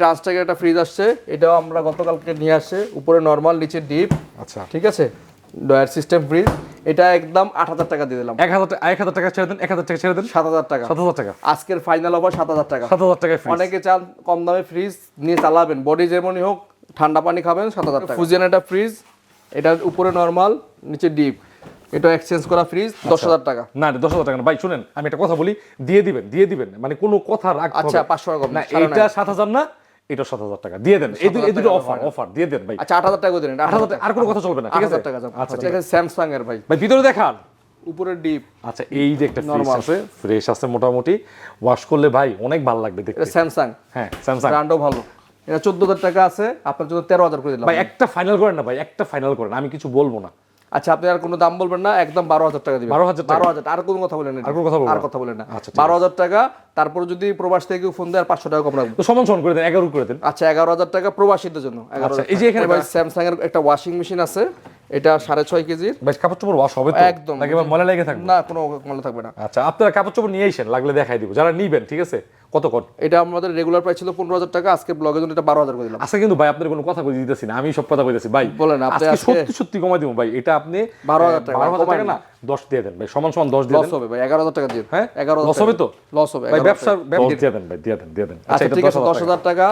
ট্রান্সটাকের একটা ফ্রিজ আসছে, এটাও আমরা গতকালকে নিয়ে আসছে, উপরে নরমাল নিচে ডিপ। আচ্ছা, ঠিক আছে, ডয়ার সিস্টেম ফ্রিজ, এটা একদম 8,000 টাকা দিয়ে দিলাম। 1000 টাকা ছেড়ে দেন, 1000 টাকা ছেড়ে দেন, 7,000 টাকা। 7000 টাকা আজকের ফাইনাল অফার 7,000 টাকা। 7000 টাকায় ফ্রিজ। অনেকে চান কম দামে ফ্রিজ নিয়ে চালাবেন, বডি যেমনই হোক ঠান্ডা পানি খাবেন, 7,000 টাকা। ফুজিয়ান একটা ফ্রিজ, এটার উপরে নরমাল নিচে ডিপ, এটা এক্সচেঞ্জ করা ফ্রিজ 10,000 টাকা। না 10,000 টাকা না ভাই, শুনেন আমি একটা কথা বলি, দিয়ে দিবেন মানে কোনো কথা রাখতে হবে আচ্ছা 500 টাকা কম না, এইটা 7,000 না, এটা 7,000 টাকা দিয়ে দেন। এই দুটো অফার দিয়ে দেন ভাই। আচ্ছা 8,000 টাকা দিন, 8,000 টাকা আর কোনো কথা চলবে না, ঠিক আছে? 8,000 টাকা। আচ্ছা ঠিক আছে, স্যামসাং এর ভাই, ভাই ভিতরে দেখান। উপরে ডিপ। আচ্ছা, এই যে একটা ফ্রিজ আছে, ফ্রেশ আছে মোটামুটি, ওয়াশ করলে ভাই অনেক ভালো লাগবে দেখতে। এটা স্যামসাং, হ্যাঁ স্যামসাং ব্র্যান্ডও ভালো। এটা 14,000 টাকা আছে, আপনার জন্য 13,000 করে দিলাম। ভাই। একটা ফাইনাল করেন না ভাই, একটা ফাইনাল করেন, আমি কিছু বলবো না। আচ্ছা আপনি আর কোনো দাম বলবেন না, একদম 12,000 টাকা দিবেন। 12,000 টাকা? 12,000, আর কোনো কথা বলেন না, আর কোনো কথা বলবো না? আর কথা বলেন না। আচ্ছা, ঠিক 12,000 টাকা। তারপর যদি প্রবাস থেকে ফোন দেয় আর 500 টাকা কম রাখবো। তো সমান করে দেন, 11 করে দেন। আচ্ছা 11,000 টাকা প্রবাসীদের জন্য। আচ্ছা, এই যে এখানে ভাই স্যামসাং এর একটা ওয়াশিং মেশিন আছে, এটা 6.5 কেজির। ভাই কাপড় চোপড় ওয়াশ হবে তো? একদম। নাকি ময়লা লেগে থাকবে? না, কোনো মনে থাকবে না। আচ্ছা, আপনারা কাপড় চোপড় নিয়ে আসেন, লাগলে দেখাই দিব, যারা নিবেন। ঠিক আছে, কত কত? এটা আমাদের রেগুলার প্রাইস ছিল 15,000 টাকা, আজকে ব্লগের জন্য এটা 12,000 করে দিলাম। আচ্ছা, কিন্তু ভাই আপনার কোনো কথা বলে দিতেছি না, আমি সব কথা বলতেছি ভাই। বলেন আপনি, আজকে আজকে সত্যি কমাই দিব ভাই। এটা আপনি 12,000 টাকা 12,000 টাকা কমাই না, 10 দিয়ে দেন ভাই, সমান 10 দিয়ে লস দেন। হবে ভাই, 11,000 টাকা দিন। হ্যাঁ 11,000 লস হবে তো? লস হবে ভাই 11,000 ব্যবসা টাকা। দিয়ে দেন ভাই, দিয়ে দেন। আচ্ছা ঠিক আছে, 10,000 টাকা।